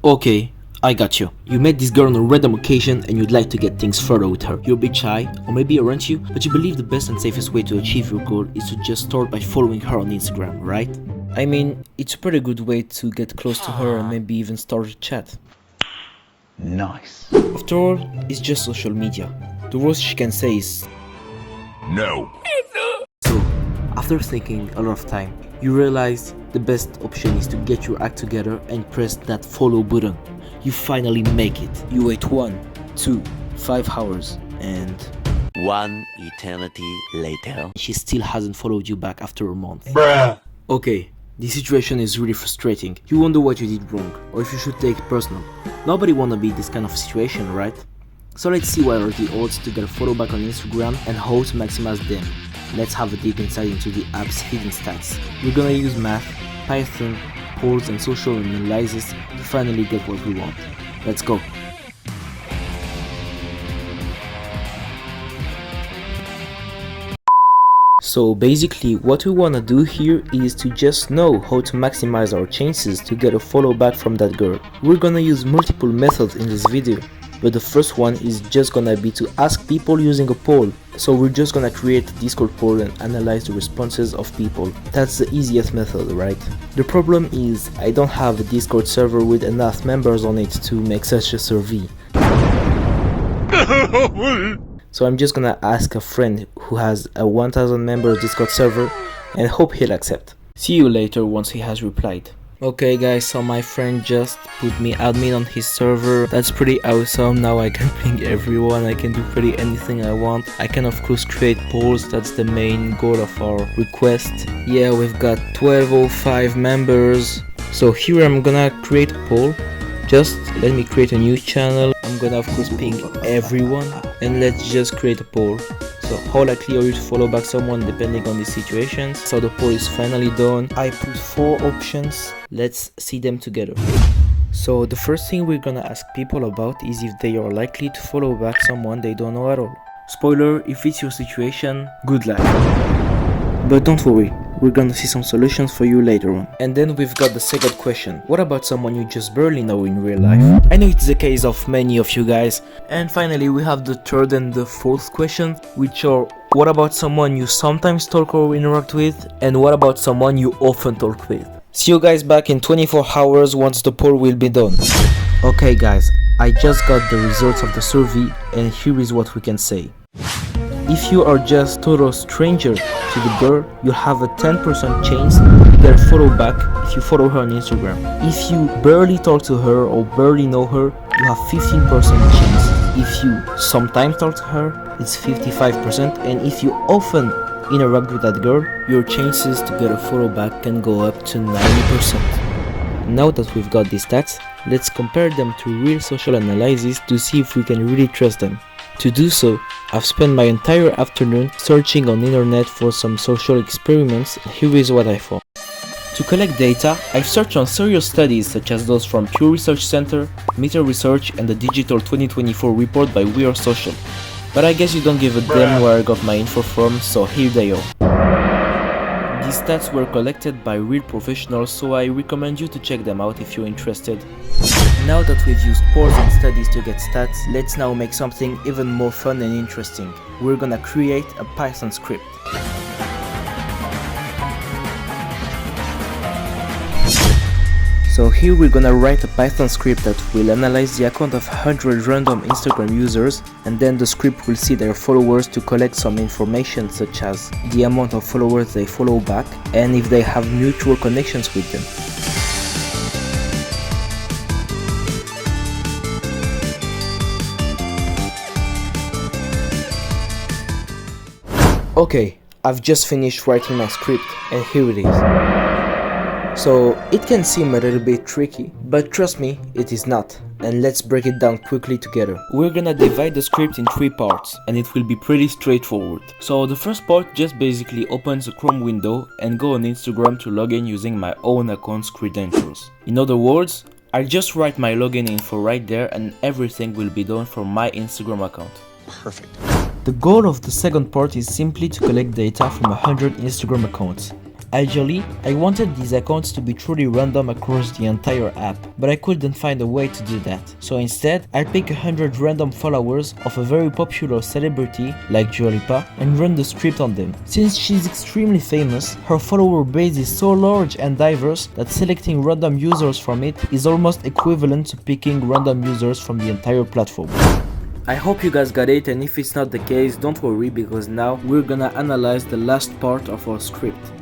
Okay, I got you. You met this girl on a random occasion and you'd like to get things further with her. You're a bit shy, or maybe aren't you, but you believe the best and safest way to achieve your goal is to just start by following her on Instagram, right? I mean, it's a pretty good way to get close to her and maybe even start a chat. Nice. After all, it's just social media. The worst she can say is No. so. After thinking a lot of time, you realize the best option is to get your act together and press that follow button. You finally make it. You wait 1, 2, 5 hours and One eternity later. she still hasn't followed you back after a month. Bruh. Okay, this situation is really frustrating. You wonder what you did wrong, or if you should take it personal. Nobody wanna be in this kind of situation, right? So let's see what are the odds to get a follow back on Instagram and how to maximize them. Let's have a deep insight into the app's hidden stats. We're gonna use math, Python, polls and social analysis to finally get what we want. Let's go. So basically what we wanna do here is to just know how to maximize our chances to get a follow back from that girl. We're gonna use multiple methods in this video, but the first one is just gonna be to ask people using a poll. So we're just gonna create a Discord poll and analyze the responses of people. That's the easiest method, right? The problem is I don't have a Discord server with enough members on it to make such a survey. So I'm just gonna ask a friend who has a 1000 member Discord server and hope he'll accept. See you later once he has replied. Okay guys, so my friend just put me admin on his server. That's pretty awesome. Now I can ping everyone, I can do pretty anything I want. I can of course create polls, that's the main goal of our request. Yeah, we've got 1205 members. So here I'm gonna create a poll. Just let me create a new channel. I'm gonna of course ping everyone and let's just create a poll. So how likely are you to follow back someone depending on the situations? So the poll is finally done. I put 4 options. Let's see them together. So the first thing we're gonna ask people about is if they are likely to follow back someone they don't know at all. Spoiler, if it's your situation, good luck. But don't worry, we're gonna see some solutions for you later on. And then we've got the second question. What about someone you just barely know in real life? I know it's the case of many of you guys. And finally we have the third and the fourth question, which are what about someone you sometimes talk or interact with, and what about someone you often talk with? See you guys back in 24 hours once the poll will be done. Okay guys, I just got the results of the survey and here is what we can say. If you are just total stranger to the girl, you have a 10% chance to get a follow back if you follow her on Instagram. If you barely talk to her or barely know her, you have 15% chance. If you sometimes talk to her, it's 55%, and if you often interact with that girl, your chances to get a follow back can go up to 90%. Now that we've got these stats, let's compare them to real social analysis to see if we can really trust them. To do so, I've spent my entire afternoon searching on the internet for some social experiments. Here is what I found. To collect data, I've searched on serious studies such as those from Pew Research Center, Meta Research and the Digital 2024 report by We Are Social. But I guess you don't give a damn where I got my info from, so here they are. These stats were collected by real professionals, so I recommend you to check them out if you're interested. Now that we've used polls and studies to get stats, let's now make something even more fun and interesting. We're gonna create a Python script. So here we're gonna write a Python script that will analyze the account of 100 random Instagram users, and then the script will see their followers to collect some information such as the amount of followers they follow back and if they have mutual connections with them. Okay, I've just finished writing my script and here it is. So it can seem a little bit tricky, but trust me, it is not. And let's break it down quickly together. We're gonna divide the script in 3 parts and it will be pretty straightforward. So the first part just basically opens a Chrome window and go on Instagram to log in using my own account's credentials. In other words, I'll just write my login info right there and everything will be done from my Instagram account. Perfect. The goal of the second part is simply to collect data from 100 Instagram accounts. Ideally, I wanted these accounts to be truly random across the entire app, but I couldn't find a way to do that. So instead, I pick 100 random followers of a very popular celebrity like Dua Lipa and run the script on them. Since she's extremely famous, her follower base is so large and diverse that selecting random users from it is almost equivalent to picking random users from the entire platform. I hope you guys got it, and if it's not the case, don't worry, because now we're gonna analyze the last part of our script.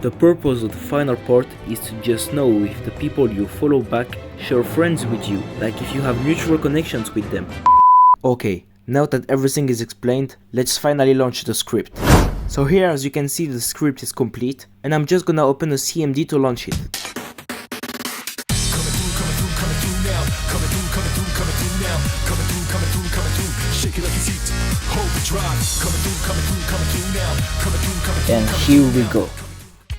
The purpose of the final part is to just know if the people you follow back share friends with you, like if you have mutual connections with them. Okay, now that everything is explained, let's finally launch the script. So here, as you can see, the script is complete, and I'm just gonna open a CMD to launch it. And here we go.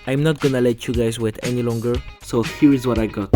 I'm not gonna let you guys wait any longer, so here is what I got.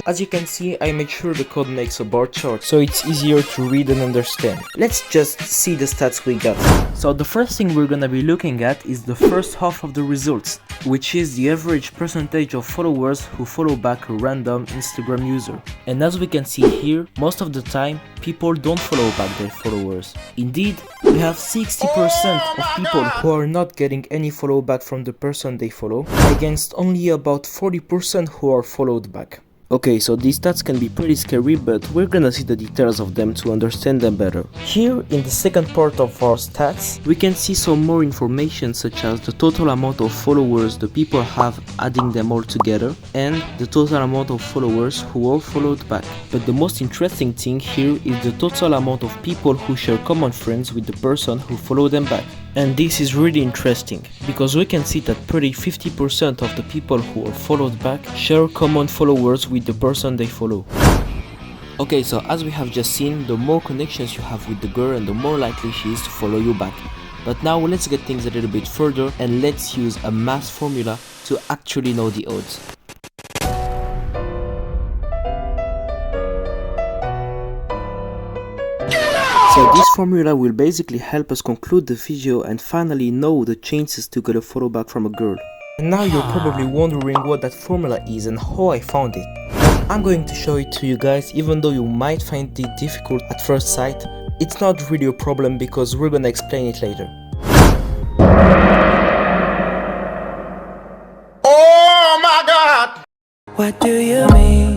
As you can see, I made sure the code makes a bar chart, so it's easier to read and understand. Let's just see the stats we got. So the first thing we're gonna be looking at is the first half of the results, which is the average percentage of followers who follow back a random Instagram user. And as we can see here, most of the time, people don't follow back their followers. Indeed, we have 60% of people who are not getting any follow back from the person they follow, against only about 40% who are followed back. Okay, so these stats can be pretty scary, but we're gonna see the details of them to understand them better. Here, in the second part of our stats, we can see some more information, such as the total amount of followers the people have adding them all together, and the total amount of followers who are followed back. But the most interesting thing here is the total amount of people who share common friends with the person who followed them back. And this is really interesting, because we can see that pretty 50% of the people who are followed back share common followers with the person they follow. Okay, so as we have just seen, the more connections you have with the girl and the more likely she is to follow you back. But now let's get things a little bit further and let's use a math formula to actually know the odds. So this formula will basically help us conclude the video and finally know the chances to get a follow back from a girl. And now you're probably wondering what that formula is and how I found it. I'm going to show it to you guys, even though you might find it difficult at first sight. It's not really a problem because we're gonna explain it later. Oh my god! What do you mean?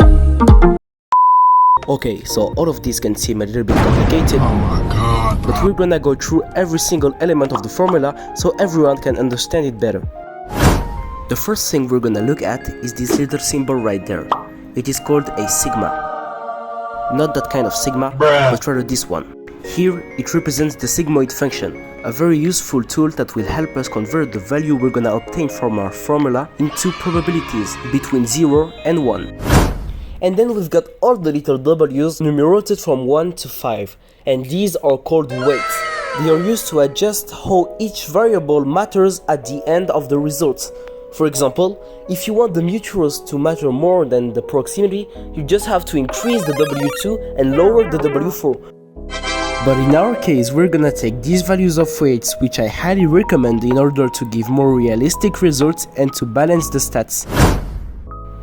Okay, so all of this can seem a little bit complicated, but we're gonna go through every single element of the formula so everyone can understand it better. The first thing we're gonna look at is this little symbol right there. It is called a sigma. Not that kind of sigma, but rather this one. Here, it represents the sigmoid function, a very useful tool that will help us convert the value we're gonna obtain from our formula into probabilities between 0 and 1. And then we've got all the little w's numerated from 1 to 5, and these are called weights. They are used to adjust how each variable matters at the end of the results. For example, if you want the mutuals to matter more than the proximity, you just have to increase the W2 and lower the W4. But in our case, we're gonna take these values of weights, which I highly recommend in order to give more realistic results and to balance the stats.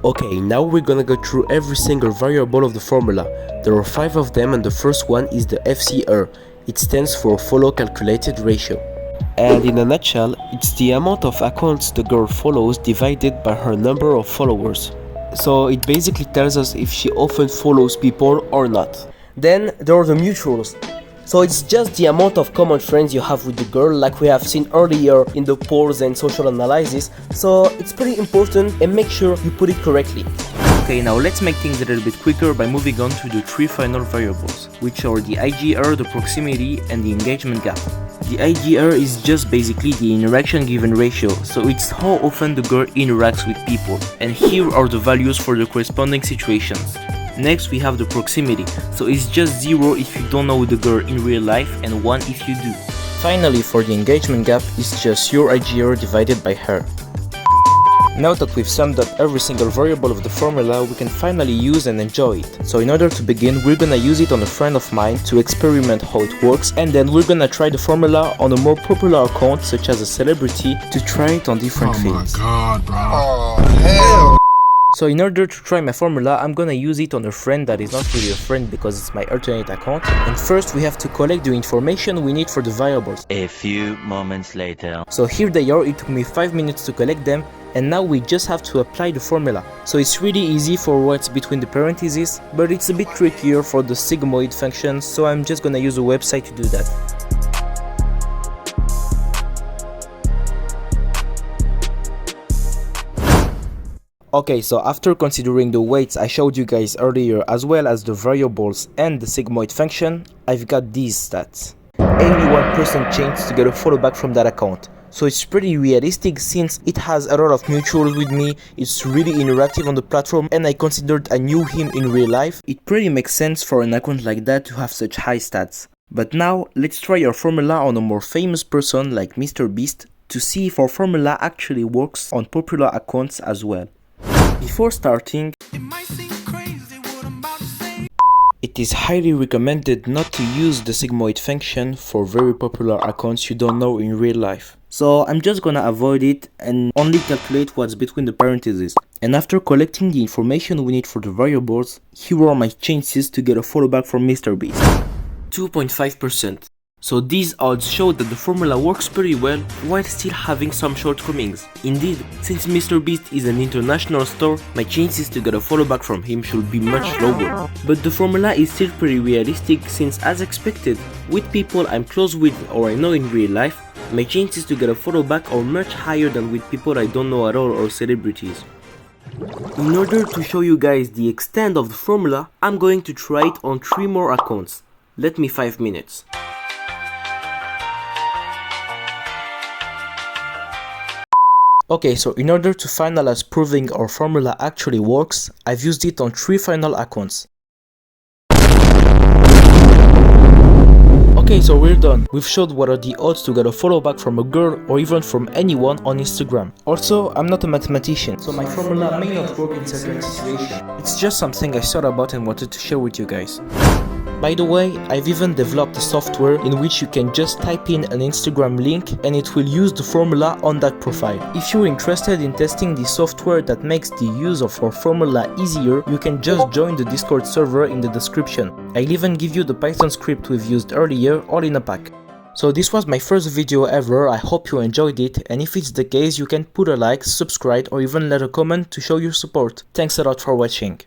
Okay, now we're gonna go through every single variable of the formula. There are 5 of them, and the first one is the FCR. It stands for follow calculated ratio. And in a nutshell, it's the amount of accounts the girl follows divided by her number of followers. So it basically tells us if she often follows people or not. Then there are the mutuals. So it's just the amount of common friends you have with the girl, like we have seen earlier in the polls and social analysis. So it's pretty important, and make sure you put it correctly. Okay, now let's make things a little bit quicker by moving on to the 3 final variables, which are the IGR, the proximity, and the engagement gap. The IGR is just basically the interaction given ratio, so it's how often the girl interacts with people, and here are the values for the corresponding situations. Next we have the proximity, so it's just 0 if you don't know the girl in real life and 1 if you do. Finally, for the engagement gap, it's just your IGR divided by her. Now that we've summed up every single variable of the formula, we can finally use and enjoy it. So in order to begin, we're gonna use it on a friend of mine to experiment how it works, and then we're gonna try the formula on a more popular account such as a celebrity to try it on different fields. Oh my god, bro. Oh, hell. So in order to try my formula, I'm gonna use it on a friend that is not really a friend because it's my alternate account. And first we have to collect the information we need for the variables. A few moments later. So here they are, it took me 5 minutes to collect them, and now we just have to apply the formula. So it's really easy for what's between the parentheses, but it's a bit trickier for the sigmoid function, so I'm just gonna use a website to do that. Okay, so after considering the weights I showed you guys earlier as well as the variables and the sigmoid function, I've got these stats. 81% chance to get a follow back from that account. So it's pretty realistic since it has a lot of mutuals with me, it's really interactive on the platform, and I considered I knew him in real life. It pretty makes sense for an account like that to have such high stats. But now let's try our formula on a more famous person like Mr. Beast to see if our formula actually works on popular accounts as well. Before starting, it is highly recommended not to use the sigmoid function for very popular accounts you don't know in real life. So I'm just gonna avoid it and only calculate what's between the parentheses. And after collecting the information we need for the variables, here are my chances to get a follow back from Mr. Beast. 2.5%. So these odds show that the formula works pretty well while still having some shortcomings. Indeed, since Mr. Beast is an international store, my chances to get a follow back from him should be much lower. But the formula is still pretty realistic since, as expected, with people I'm close with or I know in real life, my chances to get a follow back are much higher than with people I don't know at all or celebrities. In order to show you guys the extent of the formula, I'm going to try it on 3 more accounts. Let me 5 minutes. Okay, so in order to finalize proving our formula actually works, I've used it on 3 final accounts. Okay, so we're done. We've showed what are the odds to get a follow back from a girl or even from anyone on Instagram. Also, I'm not a mathematician, so my formula may not work in certain situations. It's just something I thought about and wanted to share with you guys. By the way, I've even developed a software in which you can just type in an Instagram link and it will use the formula on that profile. If you're interested in testing the software that makes the use of our formula easier, you can just join the Discord server in the description. I'll even give you the Python script we've used earlier all in a pack. So this was my first video ever, I hope you enjoyed it, and if it's the case you can put a like, subscribe or even let a comment to show your support. Thanks a lot for watching.